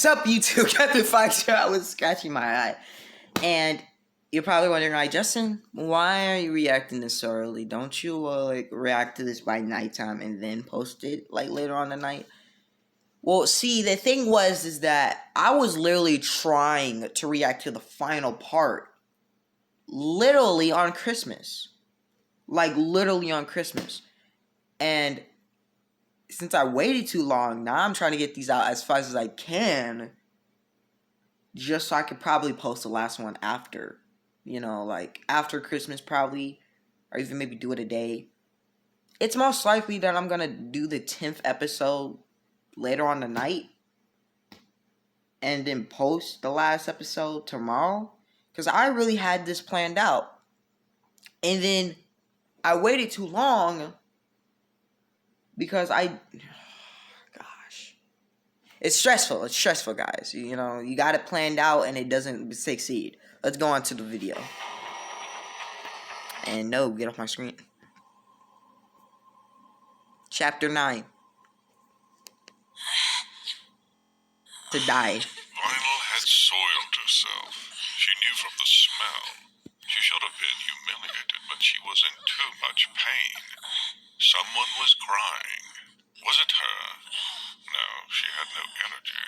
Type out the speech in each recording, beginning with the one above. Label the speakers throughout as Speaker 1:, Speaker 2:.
Speaker 1: Sup, YouTube? Captain Fox here. I was scratching my eye. And you're probably wondering, like, Justin, why are you reacting this so early? Don't you, like, react to this by nighttime and then post it, like, later on the night? Well, see, the thing is that I was literally trying to react to the final part literally on Christmas. Like, literally on Christmas. And since I waited too long, now I'm trying to get these out as fast as I can, just so I could probably post the last one after, you know, like after Christmas probably, or even maybe do it a day. It's most likely that I'm gonna do the 10th episode later on the night, and then post the last episode tomorrow, because I really had this planned out, and then I waited too long because it's stressful. It's stressful, guys. You know, you got it planned out and it doesn't succeed. Let's go on to the video. And no, get off my screen. Chapter 9. To die.
Speaker 2: Lionel had soiled herself. She knew from the smell. She should have been humiliated, but she was in too much pain. Someone was crying. Was it her? No, she had no energy.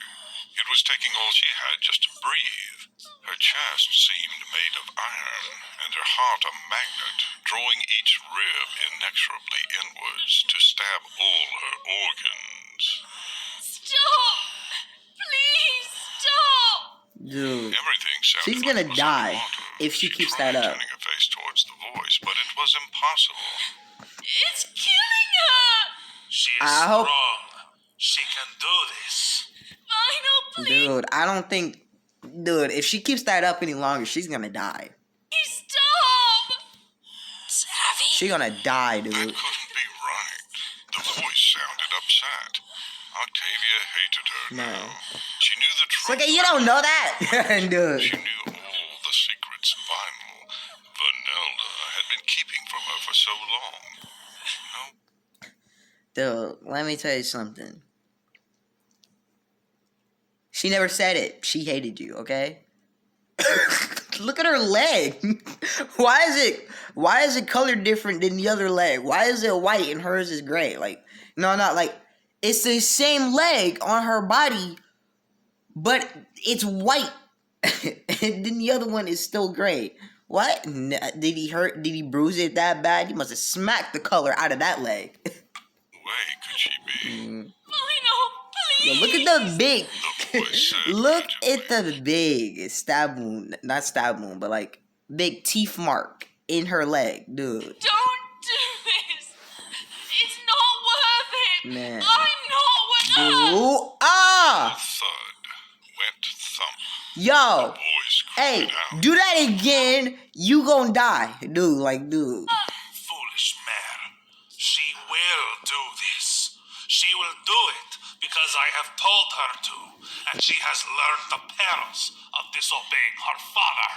Speaker 2: It was taking all she had just to breathe. Her chest seemed made of iron, and her heart a magnet, drawing each rib inexorably inwards to stab all her organs.
Speaker 3: Stop! Please stop!
Speaker 1: Dude,
Speaker 2: Everything sounded
Speaker 1: she's
Speaker 2: like
Speaker 1: gonna
Speaker 2: it was
Speaker 1: die
Speaker 2: underwater.
Speaker 1: if she keeps
Speaker 2: tried
Speaker 1: that up.
Speaker 2: turning her face towards the voice, but it was impossible.
Speaker 3: It's killing her!
Speaker 4: She is
Speaker 1: I hope-
Speaker 4: strong. She can do this.
Speaker 3: Lionel, please
Speaker 1: Dude, I don't think... Dude, if she keeps that up any longer, she's gonna die.
Speaker 3: stop! Savvy?
Speaker 1: She's gonna die,
Speaker 2: That
Speaker 1: dude.
Speaker 2: couldn't be right. The voice sounded upset. Octavia hated her
Speaker 1: No.
Speaker 2: now. She knew the truth.
Speaker 1: Okay, you don't know that? Dude.
Speaker 2: She knew all the secrets Vanelda had been keeping from her for so long. No,
Speaker 1: Dude, let me tell you something. She never said it. She hated you, okay? Look at her leg. Why is it colored different than the other leg? Why is it white and hers is gray? Like, no, not like, it's the same leg on her body, but it's white. And then the other one is still gray. What? Did he bruise it that bad? He must have smacked the color out of that leg.
Speaker 2: way could she be?
Speaker 3: Lionel,
Speaker 1: Yo,
Speaker 3: please!
Speaker 1: look at the big.
Speaker 2: The voice said
Speaker 1: Look at
Speaker 2: rigidly.
Speaker 1: the big stab wound. Not stab wound, but like big teeth mark in her leg, dude.
Speaker 3: Don't do this! It's not worth it!
Speaker 1: Man.
Speaker 3: I'm not worth it!
Speaker 1: Ooh, ah!
Speaker 2: A thud went thump.
Speaker 1: Yo,
Speaker 2: Voice
Speaker 1: hey,
Speaker 2: cried out.
Speaker 1: do that again, you gon' die, dude. Like, dude.
Speaker 4: Foolish mare. She will do this. She will do it because I have told her to, and she has learned the perils of disobeying her father.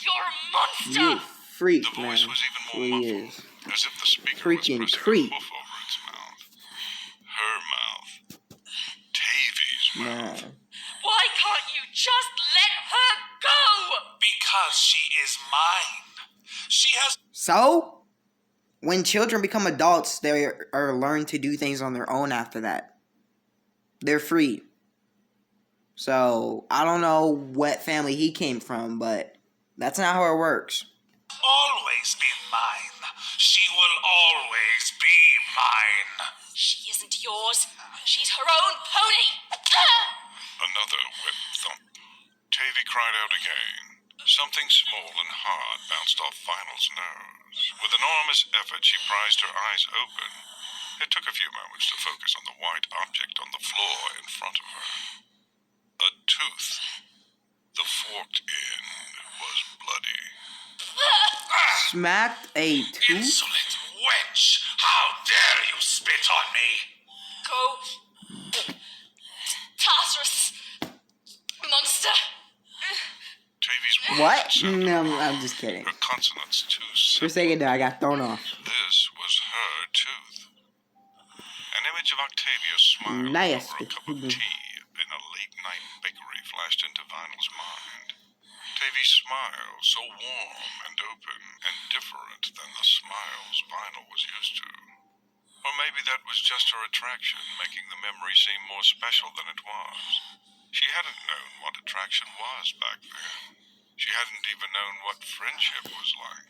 Speaker 3: You're a monster!
Speaker 1: You freak,
Speaker 2: The
Speaker 1: man.
Speaker 2: voice was even
Speaker 1: Who
Speaker 2: more
Speaker 1: he
Speaker 2: muffled,
Speaker 1: is.
Speaker 2: as if the speaker
Speaker 1: Freaking
Speaker 2: was pressing
Speaker 1: creep.
Speaker 2: a hoof over its mouth. Her mouth. Tavy's mouth.
Speaker 1: Nah.
Speaker 3: Why can't you just let her go?
Speaker 4: Because she is mine. She has
Speaker 1: So, when children become adults, they are learned to do things on their own after that. They're free. So, I don't know what family he came from, but that's not how it works.
Speaker 4: always been mine. She will always be mine.
Speaker 3: She isn't yours. She's her own pony.
Speaker 2: Another whip thump. Tavy cried out again. Something small and hard bounced off Final's nose. With enormous effort, she prized her eyes open. It took a few moments to focus on the white object on the floor in front of her. A tooth. The forked end was bloody.
Speaker 1: Smacked a tooth?
Speaker 4: Insolent wench! How dare you spit on me?
Speaker 3: Go. Tartarus. Monster.
Speaker 2: Tavy's words
Speaker 1: What?
Speaker 2: sounded
Speaker 1: No,
Speaker 2: wrong.
Speaker 1: I'm just kidding.
Speaker 2: Her consonants too
Speaker 1: For a
Speaker 2: simple.
Speaker 1: second there, I got thrown off.
Speaker 2: This was her tooth. An image of Octavia smiling
Speaker 1: Nice.
Speaker 2: over a cup of tea in a late flashed into Vinyl's mind. Tavy's smile, so warm and open and different than the smiles Vinyl was used to. Or maybe that was just her attraction, making the memory seem more special than it was. She hadn't known what attraction was back then. She hadn't even known what friendship was like.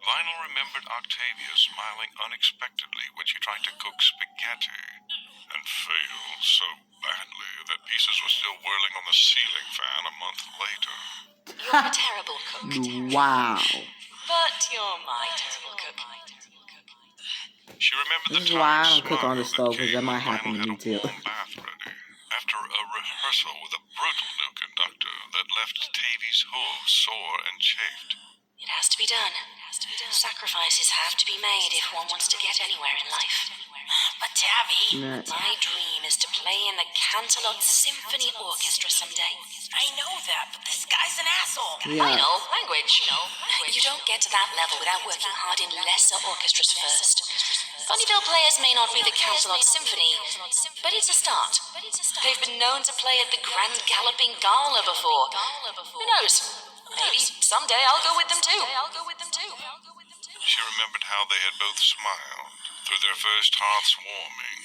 Speaker 2: Vinyl remembered Octavia smiling unexpectedly when she tried to cook spaghetti, and failed so badly that pieces were still whirling on the ceiling fan a month later.
Speaker 3: You're a terrible cook.
Speaker 1: Wow.
Speaker 3: But you're my terrible cook.
Speaker 2: She remembered
Speaker 1: This
Speaker 2: the
Speaker 1: is why I
Speaker 2: time
Speaker 1: don't cook on the
Speaker 2: smile
Speaker 1: stove, 'cause
Speaker 2: came
Speaker 1: that might
Speaker 2: when
Speaker 1: happen to
Speaker 2: Vinyl
Speaker 1: me
Speaker 2: had a
Speaker 1: too.
Speaker 2: warm bath ready. After a rehearsal with a brutal new conductor that left Tavy's hooves sore and chafed.
Speaker 3: It has to be done. Sacrifices have to be made if one wants to get anywhere in life. But Tavy,
Speaker 1: Nuts.
Speaker 3: my dream is to play in the Canterlot Symphony Orchestra someday. I know that, but this guy's an asshole.
Speaker 1: Yeah.
Speaker 3: I know, language. You don't get to that level without working hard in lesser orchestras first. Funnyville players may not be the Canterlot Symphony, but it's a start. They've been known to play at the Grand Galloping Gala before. Who knows? Maybe someday I'll go with them too.
Speaker 2: She remembered how they had both smiled through their first hearths warming.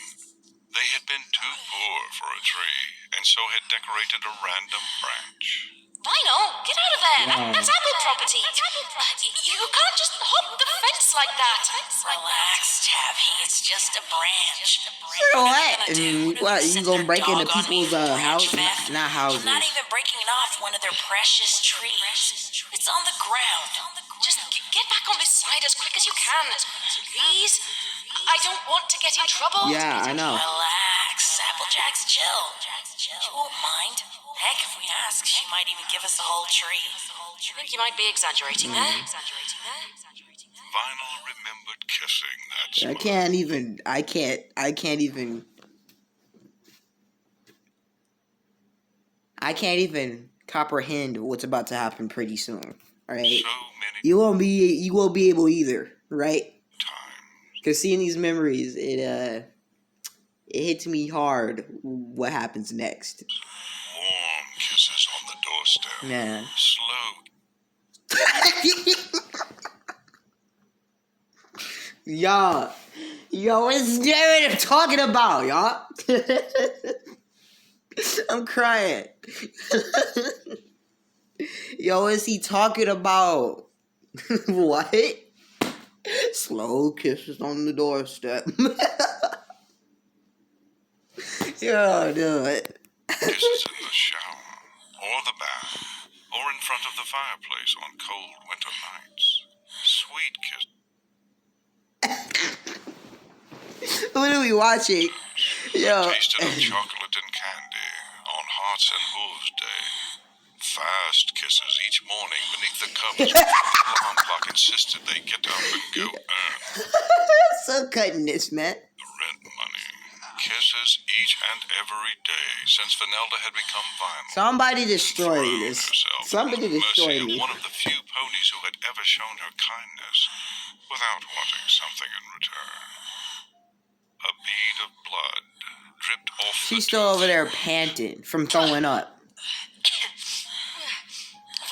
Speaker 2: They had been too poor for a tree, and so had decorated a random branch.
Speaker 3: Rhino, get out of there!
Speaker 1: Wow.
Speaker 3: That's apple property. You can't just hop the fence like that. Relax, Tabby. It's just a branch.
Speaker 1: What? You gonna break into people's house? Not houses.
Speaker 3: I'm not even breaking it off one of their precious trees. It's on the ground. Just get back on this side as quick as you can. Please? I don't want to get in trouble.
Speaker 1: Yeah, I know.
Speaker 3: Relax, Applejack's chill. She won't mind. Heck, if we ask, she might even give us the whole tree. I think you might be exaggerating there.
Speaker 2: Vinyl remembered kissing that smile.
Speaker 1: I can't even comprehend what's about to happen pretty soon. All right,
Speaker 2: So many
Speaker 1: you won't be able either, right?
Speaker 2: times.
Speaker 1: Because seeing these memories, it hits me hard. What happens next?
Speaker 2: Warm kisses on the doorstep.
Speaker 1: Man.
Speaker 2: Slow
Speaker 1: Y'all, what's Jared talking about, y'all? I'm crying. Yo, what is he talking about? What? Slow kisses on the doorstep. Yo, dude.
Speaker 2: kisses in the shower, or the bath, or in front of the fireplace on cold winter nights. Sweet kisses.
Speaker 1: What are we watching? Yo.
Speaker 2: Tasted of chocolate and candy on Hearts and Hooves Day. Fast kisses each morning beneath the covers when the alarm clock insisted they get up and go earn
Speaker 1: So cutting this, man.
Speaker 2: the rent money. Kisses each and every day since Vanelda had become Vinyl.
Speaker 1: Somebody destroy
Speaker 2: Thrown
Speaker 1: this.
Speaker 2: herself
Speaker 1: Somebody
Speaker 2: into the mercy
Speaker 1: destroy me.
Speaker 2: of one of the few ponies who had ever shown her kindness without wanting something in return. A bead of blood dripped off
Speaker 1: She's
Speaker 2: the
Speaker 1: still
Speaker 2: tooth.
Speaker 1: over there panting from throwing up.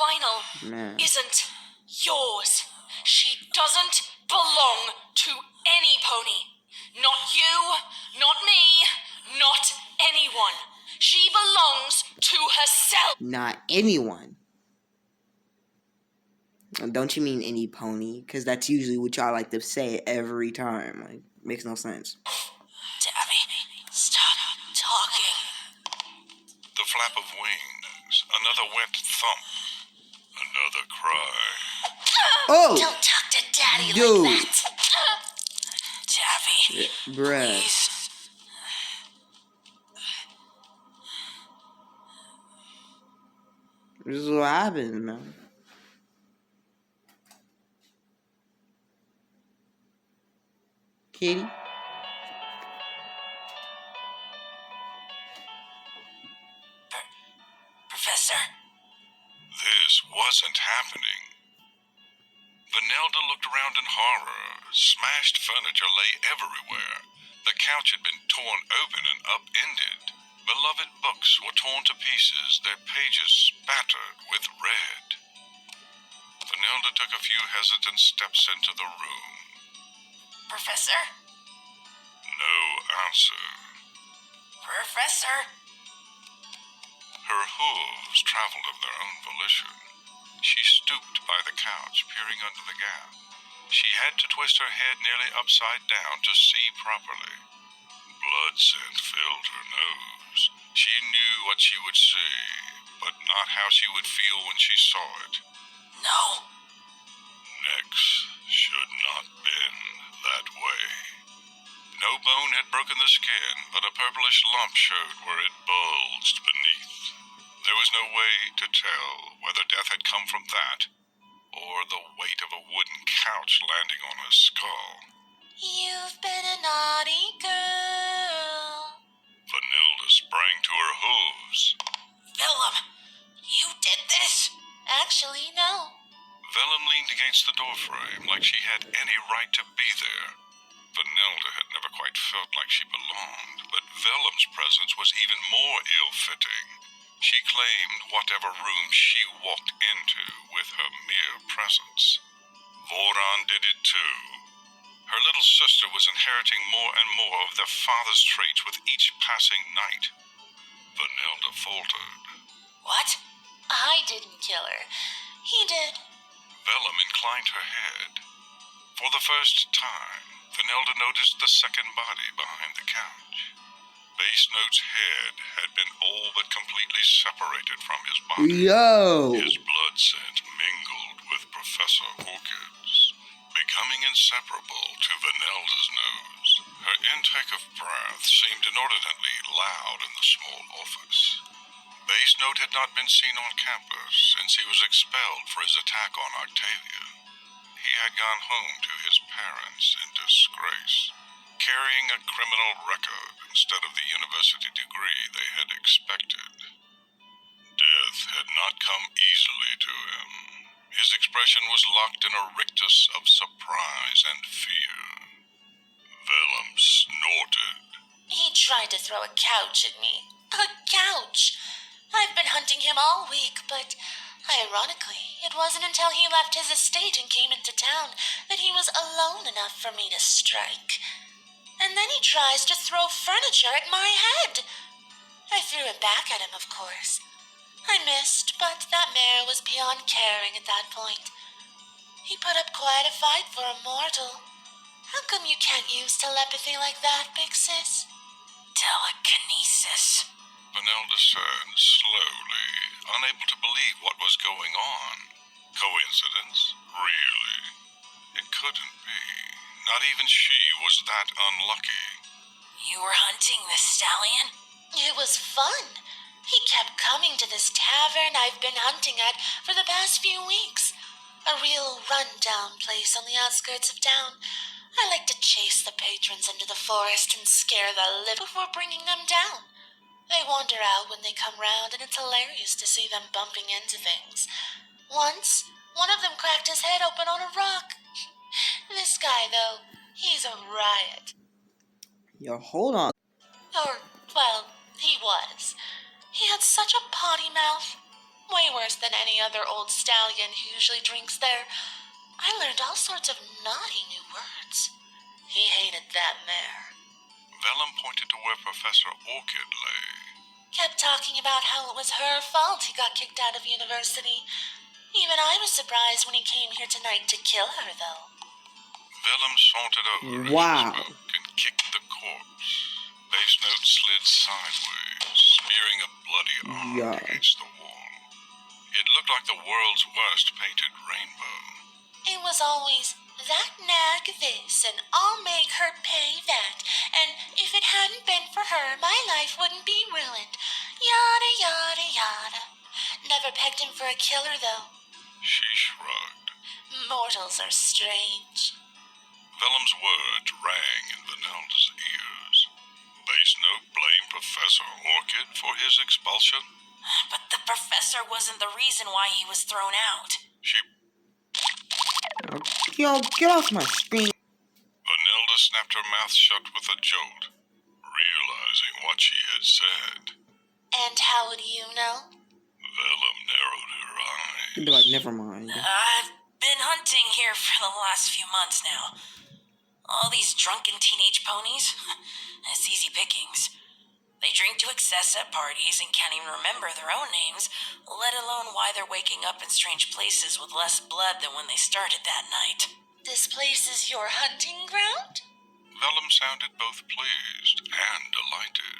Speaker 3: Vinyl
Speaker 1: Man.
Speaker 3: isn't yours. She doesn't belong to any pony. Not you, not me, not anyone. She belongs to herself.
Speaker 1: Not anyone. Don't you mean any pony? Because that's usually what y'all like to say every time. Like, makes no sense.
Speaker 3: Tabby, stop talking.
Speaker 2: The flap of wings, another wet thump, another cry.
Speaker 1: Oh!
Speaker 3: Don't talk to Daddy
Speaker 1: Dude.
Speaker 3: like that. Tabby,
Speaker 1: Bruh.
Speaker 3: please.
Speaker 1: This is what happens, man. Kitty?
Speaker 3: Professor,
Speaker 2: This wasn't happening. Vanelda looked around in horror. Smashed furniture lay everywhere. The couch had been torn open and upended, Beloved books were torn to pieces, their pages spattered with red. Vanilda took a few hesitant steps into the room.
Speaker 3: Professor?
Speaker 2: No answer.
Speaker 3: Professor?
Speaker 2: Her hooves traveled of their own volition. She stooped by the couch, peering under the gown. She had to twist her head nearly upside down to see properly. Blood scent filled her nose. She knew what she would see, but not how she would feel when she saw it.
Speaker 3: No.
Speaker 2: Necks should not bend that way. No bone had broken the skin, but a purplish lump showed where it bulged beneath. There was no way to tell whether death had come from that, or the weight of a wooden couch landing on her skull.
Speaker 3: You've been a naughty girl.
Speaker 2: Vanilda sprang to her hooves.
Speaker 3: Willem, you did this? Actually, no.
Speaker 2: Vellum leaned against the doorframe like she had any right to be there. Vanilda had never quite felt like she belonged, but Vellum's presence was even more ill-fitting. She claimed whatever room she walked into with her mere presence. Voron did it too. Her little sister was inheriting more and more of their father's traits with each passing night. Vanilda faltered.
Speaker 3: What? I didn't kill her. He did.
Speaker 2: Vellum inclined her head. For the first time, Vanilda noticed the second body behind the couch. Bassnote's head had been all but completely separated from his body.
Speaker 1: Yo!
Speaker 2: His blood scent mingled with Professor Orchid's, becoming inseparable to Vanilda's nose. Her intake of breath seemed inordinately loud in the small office. Bassnote had not been seen on campus since he was expelled for his attack on Octavia. He had gone home to his parents in disgrace, carrying a criminal record instead of the university degree they had expected. Death had not come easily to him. His expression was locked in a rictus of surprise and fear. Vellum snorted.
Speaker 3: He tried to throw a couch at me. A couch! I've been hunting him all week, but ironically, it wasn't until he left his estate and came into town that he was alone enough for me to strike. And then he tries to throw furniture at my head. I threw it back at him, of course. I missed, but that mare was beyond caring at that point. He put up quite a fight for a mortal. How come you can't use telepathy like that, big sis? Telekinesis.
Speaker 2: Vanilda said slowly, unable to believe what was going on. Coincidence? Really? It couldn't be. Not even she was that unlucky.
Speaker 3: You were hunting the stallion? It was fun. He kept coming to this tavern I've been hunting at for the past few weeks. A real run-down place on the outskirts of town. I like to chase the patrons into the forest and scare the living before bringing them down. They wander out when they come round, and it's hilarious to see them bumping into things. Once, one of them cracked his head open on a rock. This guy, though, he's a riot.
Speaker 1: Yo, hold on.
Speaker 3: Or, well, he was. He had such a potty mouth. Way worse than any other old stallion who usually drinks there. I learned all sorts of naughty new words. He hated that mare.
Speaker 2: Vellum pointed to where Professor Orchid lay.
Speaker 3: Kept talking about how it was her fault he got kicked out of university. Even I was surprised when he came here tonight to kill her, though.
Speaker 2: Vellum sauntered over
Speaker 1: Wow.
Speaker 2: his book and kicked the corpse. Bassnote slid sideways, smearing a bloody arm
Speaker 1: Yeah.
Speaker 2: against the wall. It looked like the world's worst painted rainbow.
Speaker 3: It was always, that nag this, and I'll make her pay that, and if it hadn't been for her, my life wouldn't be ruined. Yada, yada, yada. Never pegged him for a killer, though.
Speaker 2: She shrugged.
Speaker 3: Mortals are strange.
Speaker 2: Vellum's words rang in Vanilda's ears. Bassnote blamed Professor Orchid for his expulsion.
Speaker 3: But the professor wasn't the reason why he was thrown out.
Speaker 2: She
Speaker 1: Yo, get off my screen.
Speaker 2: Vanilda snapped her mouth shut with a jolt, realizing what she had said.
Speaker 3: And how do you know?
Speaker 2: Vellum narrowed her eyes.
Speaker 1: You'd be like, never mind.
Speaker 3: I've been hunting here for the last few months now. All these drunken teenage ponies, it's easy pickings. They drink to excess at parties and can't even remember their own names, let alone why they're waking up in strange places with less blood than when they started that night. This place is your hunting ground?
Speaker 2: Vellum sounded both pleased and delighted.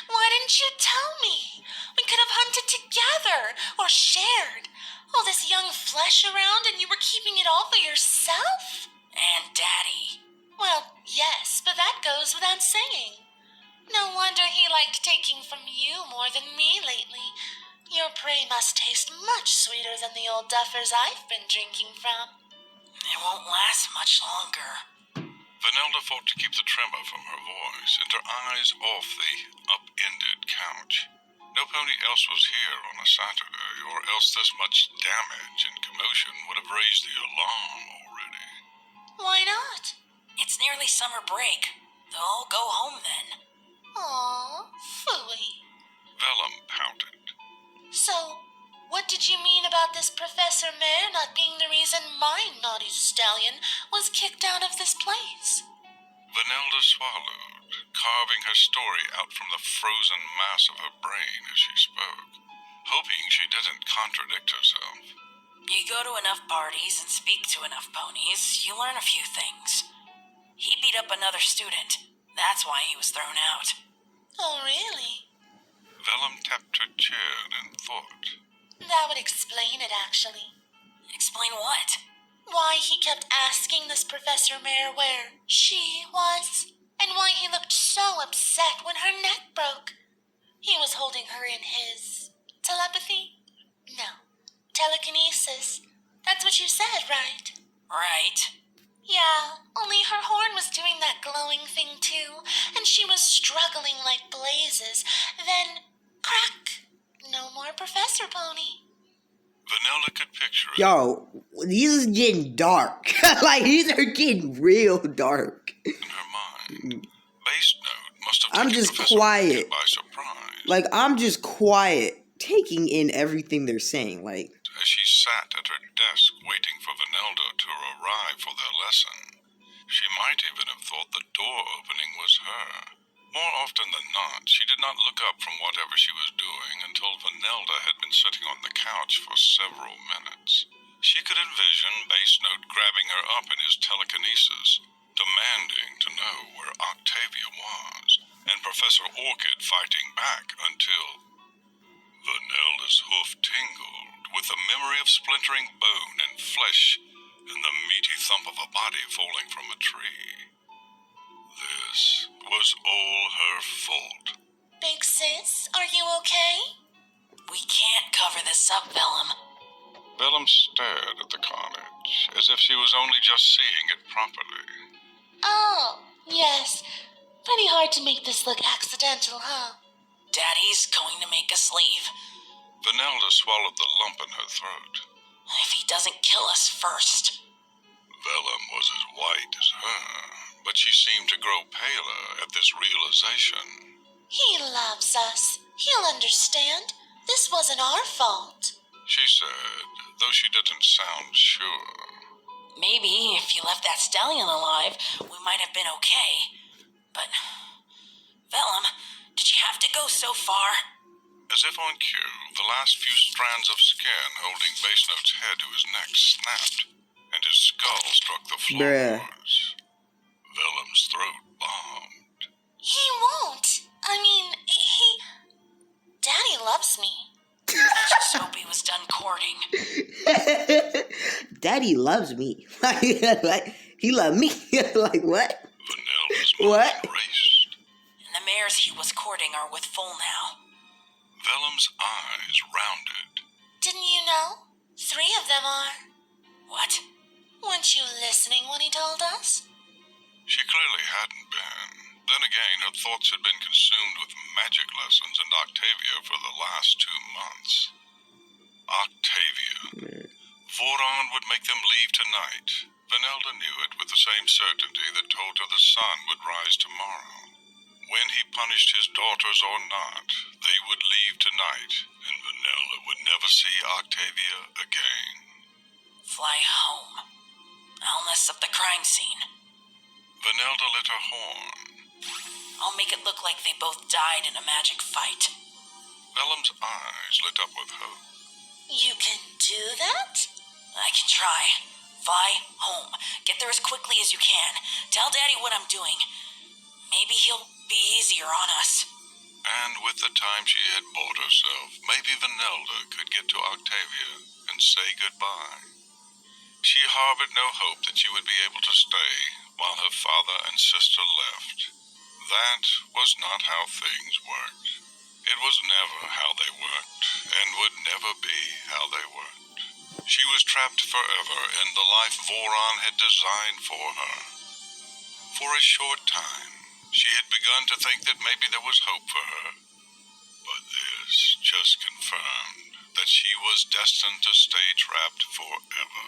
Speaker 3: Why didn't you tell me? We could have hunted together or shared. All this young flesh around and you were keeping it all for yourself? And Daddy. Well, yes, but that goes without saying. No wonder he liked taking from you more than me lately. Your prey must taste much sweeter than the old duffers I've been drinking from. It won't last much longer.
Speaker 2: Vanelda fought to keep the tremor from her voice and her eyes off the upended couch. No pony else was here on a Saturday, or else this much damage and commotion would have raised the alarm already.
Speaker 3: Why not? It's nearly summer break. They'll all go home then. Aw, phooey.
Speaker 2: Vellum pouted.
Speaker 3: So, what did you mean about this Professor Mare not being the reason my naughty stallion was kicked out of this place?
Speaker 2: Vanelda swallowed, carving her story out from the frozen mass of her brain as she spoke, hoping she didn't contradict herself.
Speaker 3: You go to enough parties and speak to enough ponies, you learn a few things. He beat up another student. That's why he was thrown out. Oh, really?
Speaker 2: Vellum tapped her chin in thought.
Speaker 3: That would explain it, actually. Explain what? Why he kept asking this Professor Mare where she was, and why he looked so upset when her neck broke. He was holding her in his telepathy? No, telekinesis. That's what you said, right? Right. Yeah, only her horn was doing that glowing thing too, and she was struggling like blazes. Then, crack! No more Professor Pony.
Speaker 2: Vanilla could picture it.
Speaker 1: Yo, these is getting dark. Like, these are getting real dark.
Speaker 2: In her mind. Bass Note must have
Speaker 1: I'm
Speaker 2: taken
Speaker 1: just
Speaker 2: Professor
Speaker 1: quiet.
Speaker 2: Rocket by surprise.
Speaker 1: Like, I'm just quiet, taking in everything they're saying. Like,
Speaker 2: As she sat at her desk waiting for Vanelda to arrive for their lesson, she might even have thought the door opening was her. More often than not, she did not look up from whatever she was doing until Vanelda had been sitting on the couch for several minutes. She could envision Bass Note grabbing her up in his telekinesis, demanding to know where Octavia was, and Professor Orchid fighting back until Vanelda's hoof tingled with the memory of splintering bone and flesh and the meaty thump of a body falling from a tree. This was all her fault.
Speaker 3: Big sis, are you okay? We can't cover this up, Vellum.
Speaker 2: Vellum stared at the carnage, as if she was only just seeing it properly.
Speaker 3: Oh, yes. Pretty hard to make this look accidental, huh? Daddy's going to make us leave.
Speaker 2: Vanelda swallowed the lump in her throat.
Speaker 3: If he doesn't kill us first.
Speaker 2: Vellum was as white as her, but she seemed to grow paler at this realization.
Speaker 3: He loves us. He'll understand. This wasn't our fault.
Speaker 2: She said, though she didn't sound sure.
Speaker 3: Maybe if you left that stallion alive, we might have been okay. But, Vellum, did you have to go so far?
Speaker 2: As if on cue, the last few strands of skin holding Bass Note's head to his neck snapped, and his skull struck the
Speaker 1: Bruh.
Speaker 2: floors. Vellum's throat bombed.
Speaker 3: He won't. I mean, Daddy loves me. I just hope he was done courting.
Speaker 1: Daddy loves me. Like, he loved me. Like, what?
Speaker 2: Vanelda's
Speaker 1: What?
Speaker 2: mind raced.
Speaker 3: And the mares he was courting are with full now.
Speaker 2: Vellum's eyes rounded.
Speaker 3: Didn't you know? 3 of them are. What? Weren't you listening when he told us?
Speaker 2: She clearly hadn't been. Then again, her thoughts had been consumed with magic lessons and Octavia for the last 2 months. Octavia. Voron would make them leave tonight. Vanelda knew it with the same certainty that told her the sun would rise tomorrow. When he punished his daughters or not, they would leave tonight, and Vanilla would never see Octavia again.
Speaker 3: Fly home. I'll mess up the crime scene.
Speaker 2: Vanelda lit her horn.
Speaker 3: I'll make it look like they both died in a magic fight.
Speaker 2: Vellum's eyes lit up with hope.
Speaker 3: You can do that? I can try. Fly home. Get there as quickly as you can. Tell Daddy what I'm doing. Maybe he'll be easier on us.
Speaker 2: And with the time she had bought herself, maybe Vanelda could get to Octavia and say goodbye. She harbored no hope that she would be able to stay while her father and sister left. That was not how things worked. It was never how they worked, and would never be how they worked. She was trapped forever in the life Voron had designed for her. For a short time, she had begun to think that maybe there was hope for her. But this just confirmed that she was destined to stay trapped forever.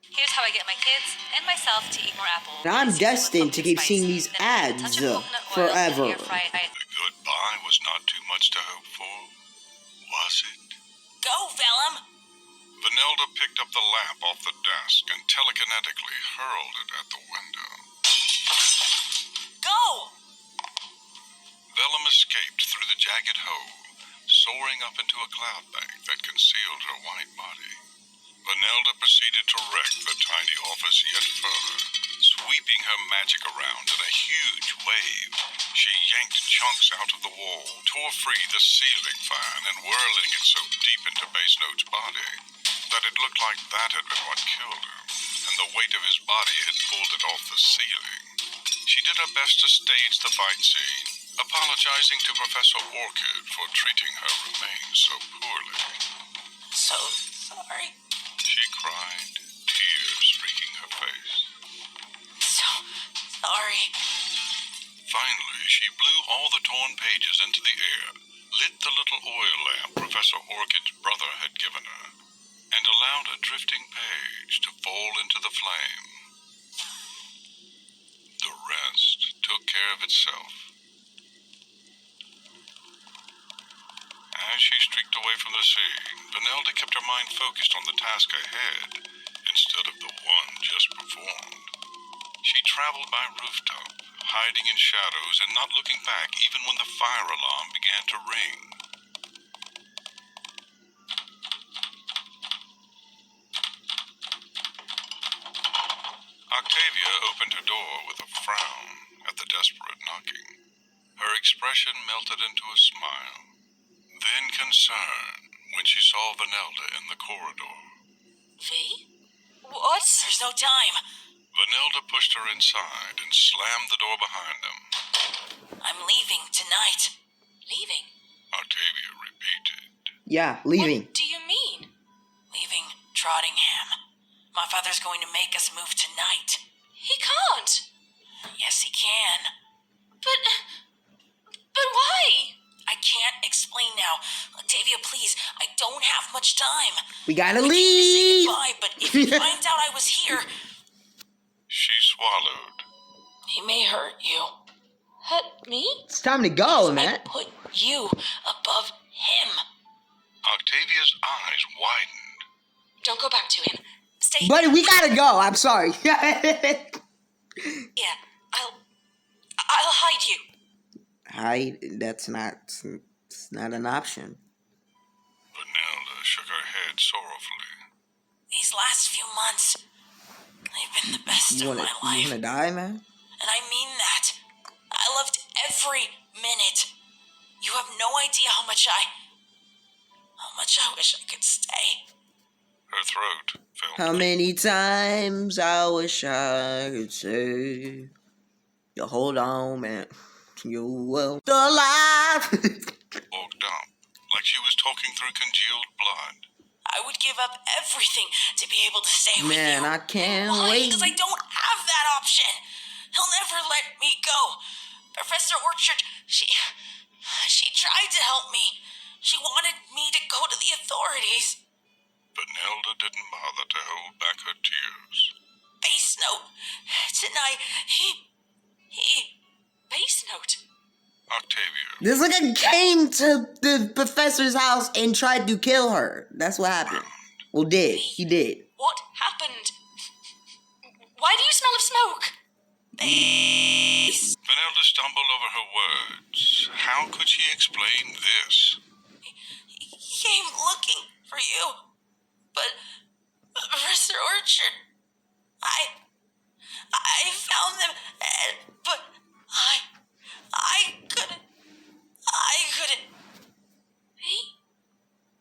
Speaker 5: Here's how I get my kids and myself to eat more apples.
Speaker 1: And I'm destined to keep seeing these ads forever.
Speaker 2: The goodbye was not too much to hope for, was it?
Speaker 3: Go, Vellum!
Speaker 2: Vanelda picked up the lamp off the desk and telekinetically hurled it at the window.
Speaker 3: Go!
Speaker 2: Vellum escaped through the jagged hole, soaring up into a cloud bank that concealed her white body. Vanelda proceeded to wreck the tiny office yet further, sweeping her magic around in a huge wave. She yanked chunks out of the wall, tore free the ceiling fan, and whirling it so deep into Bass Note's body that it looked like that had been what killed him, and the weight of his body had pulled it off the ceiling. She did her best to stage the fight scene, apologizing to Professor Orchid for treating her remains so poorly.
Speaker 3: So sorry.
Speaker 2: She cried, tears streaking her face.
Speaker 3: So sorry.
Speaker 2: Finally, she blew all the torn pages into the air, lit the little oil lamp Professor Orchid's brother had given her, and allowed a drifting page to fall into the flame. The rest took care of itself. As she streaked away from the scene, Vanelda kept her mind focused on the task ahead instead of the one just performed. She traveled by rooftop, hiding in shadows and not looking back even when the fire alarm began to ring. Octavia opened her door with a frown at the desperate knocking. Her expression melted into a smile, then concern when she saw Vanelda in the corridor.
Speaker 3: V? What? There's no time.
Speaker 2: Vanelda pushed her inside and slammed the door behind them.
Speaker 3: I'm leaving tonight. Leaving?
Speaker 2: Octavia repeated.
Speaker 1: Yeah, leaving.
Speaker 3: What do you mean? Leaving Trottingham. My father's going to make us move tonight. He can't. Yes, he can. But why? I can't explain now. Octavia, please, I don't have much time.
Speaker 1: We gotta
Speaker 3: We came to say
Speaker 1: leave.
Speaker 3: goodbye, but if he finds out I was here,
Speaker 2: She swallowed.
Speaker 3: he may hurt you. Hurt me?
Speaker 1: It's time to go,
Speaker 3: I
Speaker 1: man.
Speaker 3: put you above him.
Speaker 2: Octavia's eyes widened.
Speaker 3: Don't go back to him. Stay.
Speaker 1: Buddy, we gotta go. I'm sorry.
Speaker 3: Yeah, I'll hide you.
Speaker 1: That's not. It's not an option.
Speaker 2: Vanelda shook her head sorrowfully.
Speaker 3: These last few months, they've been the best
Speaker 1: You
Speaker 3: of my
Speaker 1: wanna
Speaker 3: life.
Speaker 1: die, man?
Speaker 3: And I mean that. I loved every minute. You have no idea how much I wish I could stay.
Speaker 2: Her throat felt
Speaker 1: How many times I wish I could say, you hold on, man. You will still alive.
Speaker 2: walked up, like she was talking through congealed blood.
Speaker 3: I would give up everything to be able to stay with you.
Speaker 1: Man, I can't
Speaker 3: Why?
Speaker 1: wait.
Speaker 3: Because I don't have that option. He'll never let me go. Professor Orchard, she tried to help me. She wanted me to go to the authorities.
Speaker 2: Vanelda didn't bother to hold back her tears.
Speaker 3: Bass Note, tonight, he face note.
Speaker 2: Octavia,
Speaker 1: This nigga came to the professor's house and tried to kill her. That's what happened. Well, did. He did.
Speaker 3: What happened? Why do you smell of smoke?
Speaker 2: Vanelda stumbled over her words. How could she explain this?
Speaker 3: He came looking for you. But, Professor Orchard, I found them, but I couldn't. Hey?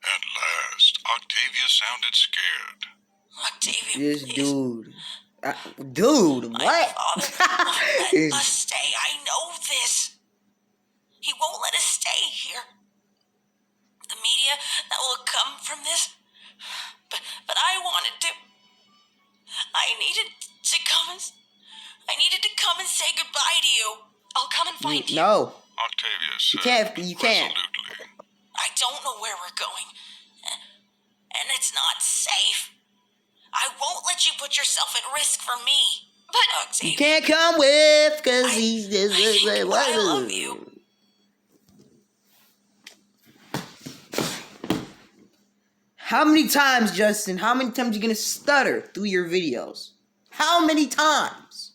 Speaker 2: At last, Octavia sounded scared.
Speaker 3: Octavia,
Speaker 1: This
Speaker 3: please.
Speaker 1: dude. Dude,
Speaker 3: My
Speaker 1: what?
Speaker 3: father won't let us stay. I know this. He won't let us stay here. The media that will come from this. But I wanted to. I needed to come and say goodbye to you. I'll come and find you.
Speaker 1: No.
Speaker 2: Octavia said
Speaker 1: You can't.
Speaker 2: resolutely.
Speaker 3: I don't know where we're going. And it's not safe. I won't let you put yourself at risk for me. But Octavia,
Speaker 1: You can't come with, cause he's just
Speaker 3: I love you.
Speaker 1: How many times, Justin? How many times you gonna stutter through your videos? How many times?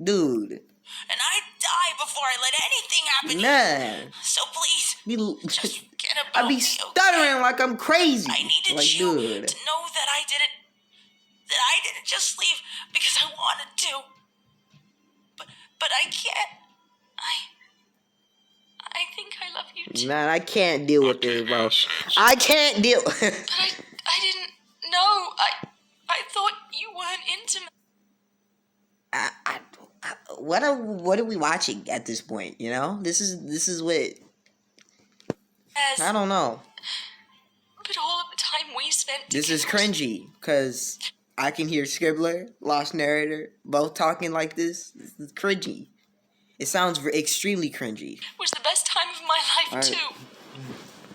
Speaker 1: Dude.
Speaker 3: And I'd die before I let anything happen to you.
Speaker 1: Nah.
Speaker 3: So please, just forget about
Speaker 1: I be
Speaker 3: me,
Speaker 1: stuttering
Speaker 3: okay?
Speaker 1: like I'm crazy.
Speaker 3: I needed
Speaker 1: like,
Speaker 3: you
Speaker 1: dude.
Speaker 3: to know that I didn't just leave because I wanted to. But I can't. I think I love you too.
Speaker 1: Man, I can't deal with this, bro.
Speaker 2: Octavia said
Speaker 1: I can't deal.
Speaker 3: But I didn't know. I thought you weren't into me.
Speaker 1: What are we watching at this point? You know, this is what I don't know.
Speaker 3: But all of the time we spent
Speaker 1: This is
Speaker 3: together
Speaker 1: cringy because I can hear Scribbler, Lost Narrator, both talking like this. This is cringy. It sounds extremely cringy.
Speaker 3: was the best time of my life
Speaker 1: Alright.
Speaker 3: too.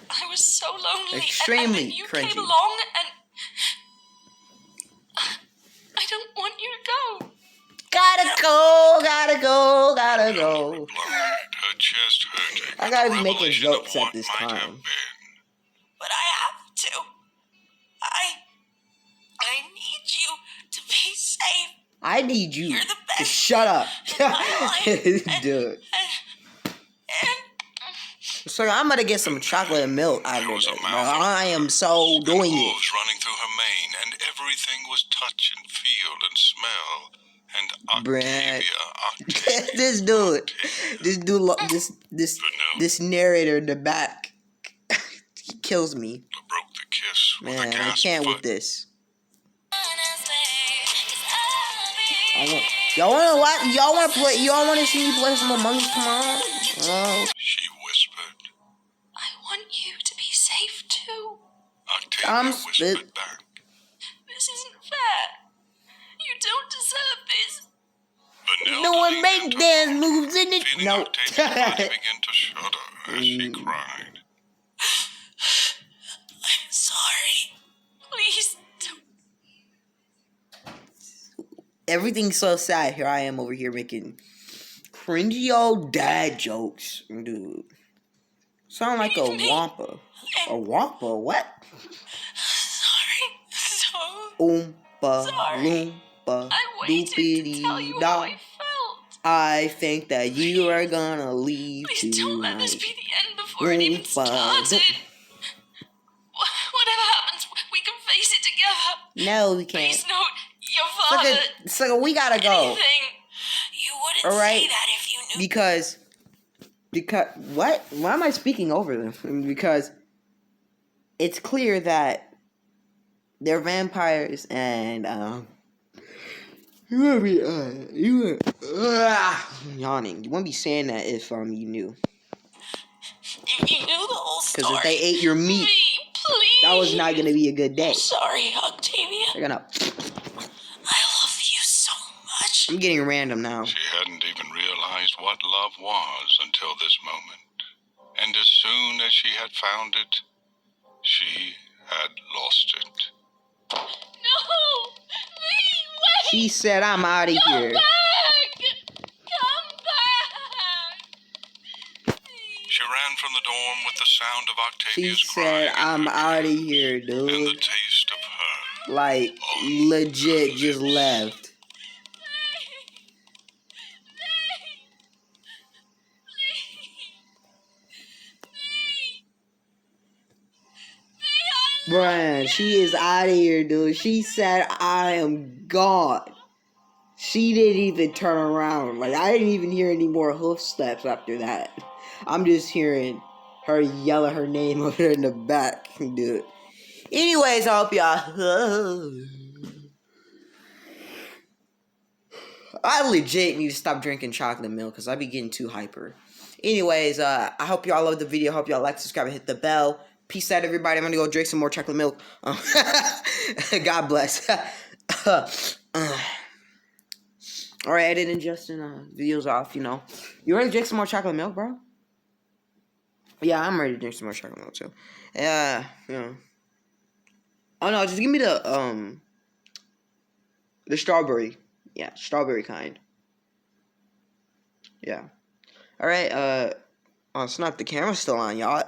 Speaker 3: I was so lonely.
Speaker 1: Extremely
Speaker 3: and you
Speaker 1: cringy.
Speaker 3: came along and I don't want you to go.
Speaker 1: Gotta go.
Speaker 2: blurred, her chest hurting.
Speaker 1: I gotta be
Speaker 2: a
Speaker 1: making
Speaker 2: revelation
Speaker 1: jokes
Speaker 2: of
Speaker 1: at
Speaker 2: what
Speaker 1: this
Speaker 2: might have
Speaker 1: time.
Speaker 2: been.
Speaker 3: But I have to. I need you to be safe.
Speaker 1: I need you
Speaker 3: You're the
Speaker 1: to
Speaker 3: best
Speaker 1: shut up,
Speaker 3: in my life.
Speaker 1: dude.
Speaker 3: And
Speaker 1: So I'm gonna get some chocolate and milk out
Speaker 2: There
Speaker 1: of
Speaker 2: was
Speaker 1: it.
Speaker 2: a
Speaker 1: Bro.
Speaker 2: mouth
Speaker 1: I am so
Speaker 2: and
Speaker 1: doing it.
Speaker 2: hooves running through her mane, and everything was touch and feel and smell. And
Speaker 1: Bruh.
Speaker 2: Octavia,
Speaker 1: This dude, this narrator in the back, he kills me.
Speaker 2: broke the kiss with a
Speaker 1: Man, I
Speaker 2: gasp
Speaker 1: can't
Speaker 2: for
Speaker 1: with this. Y'all wanna watch? Y'all wanna play? Y'all wanna see me play some Among Us? Come on. Oh.
Speaker 2: She whispered.
Speaker 3: I want you to be safe too.
Speaker 2: Octavia whispered back.
Speaker 3: This isn't fair. You don't deserve this.
Speaker 2: Vanilla
Speaker 1: No one
Speaker 2: leaned
Speaker 1: make
Speaker 2: into
Speaker 1: dance
Speaker 2: her,
Speaker 1: moves in it.
Speaker 2: feeling
Speaker 1: No.
Speaker 2: Octavia's body begin to shudder as she cried.
Speaker 3: I'm sorry. Please don't.
Speaker 1: Everything's so sad. Here I am over here making cringy old dad jokes, dude. Sound like a wampa. A wampa? What?
Speaker 3: Sorry. So
Speaker 1: Oompa
Speaker 3: sorry.
Speaker 1: loompa
Speaker 3: I waited to tell you
Speaker 1: doopity
Speaker 3: how
Speaker 1: da.
Speaker 3: I felt.
Speaker 1: I think that you are gonna leave
Speaker 3: Please don't let this be
Speaker 1: tonight.
Speaker 3: the end before it even
Speaker 1: Oompa
Speaker 3: started. Whatever happens, we can face it together.
Speaker 1: No, we can't.
Speaker 3: Please note your father.
Speaker 1: So we gotta go.
Speaker 3: Anything. You wouldn't
Speaker 1: All right.
Speaker 3: say that if you knew.
Speaker 1: Because what? Why am I speaking over them? Because it's clear that they're vampires, and you yawning. You wouldn't be saying that if you knew.
Speaker 3: If you knew the whole story.
Speaker 1: Because if they ate your meat,
Speaker 3: please.
Speaker 1: that was not gonna be a good day.
Speaker 3: I'm sorry, Octavia.
Speaker 1: They're gonna.
Speaker 3: I love you so much.
Speaker 1: I'm getting random now.
Speaker 2: She hadn't even realized what love was until this moment. And as soon as she had found it, she had lost it.
Speaker 3: No! Please, wait!
Speaker 1: She said, "I'm out of here."
Speaker 3: Come back! Come back!
Speaker 2: the sound of
Speaker 1: She
Speaker 2: Octavia's
Speaker 1: said,
Speaker 2: crying
Speaker 1: I'm out of here,
Speaker 2: and the
Speaker 1: dude.
Speaker 2: taste of her.
Speaker 1: Like, legit just left. Bruh, she is out of here, dude. She said, I am gone. She didn't even turn around. Like, I didn't even hear any more hoof steps after that. I'm just hearing her yelling her name over there in the back, dude. Anyways, I hope y'all... I legit need to stop drinking chocolate milk because I be getting too hyper. Anyways, I hope y'all love the video. Hope y'all like, subscribe, and hit the bell. Peace out, everybody. I'm gonna go drink some more chocolate milk. God bless. Alright, editing Justin videos off, you know. You ready to drink some more chocolate milk, bro? Yeah, I'm ready to drink some more chocolate milk too. Yeah, yeah. Oh no, just give me the strawberry. Yeah, strawberry kind. Yeah. Alright, oh snap, the camera's still on, y'all.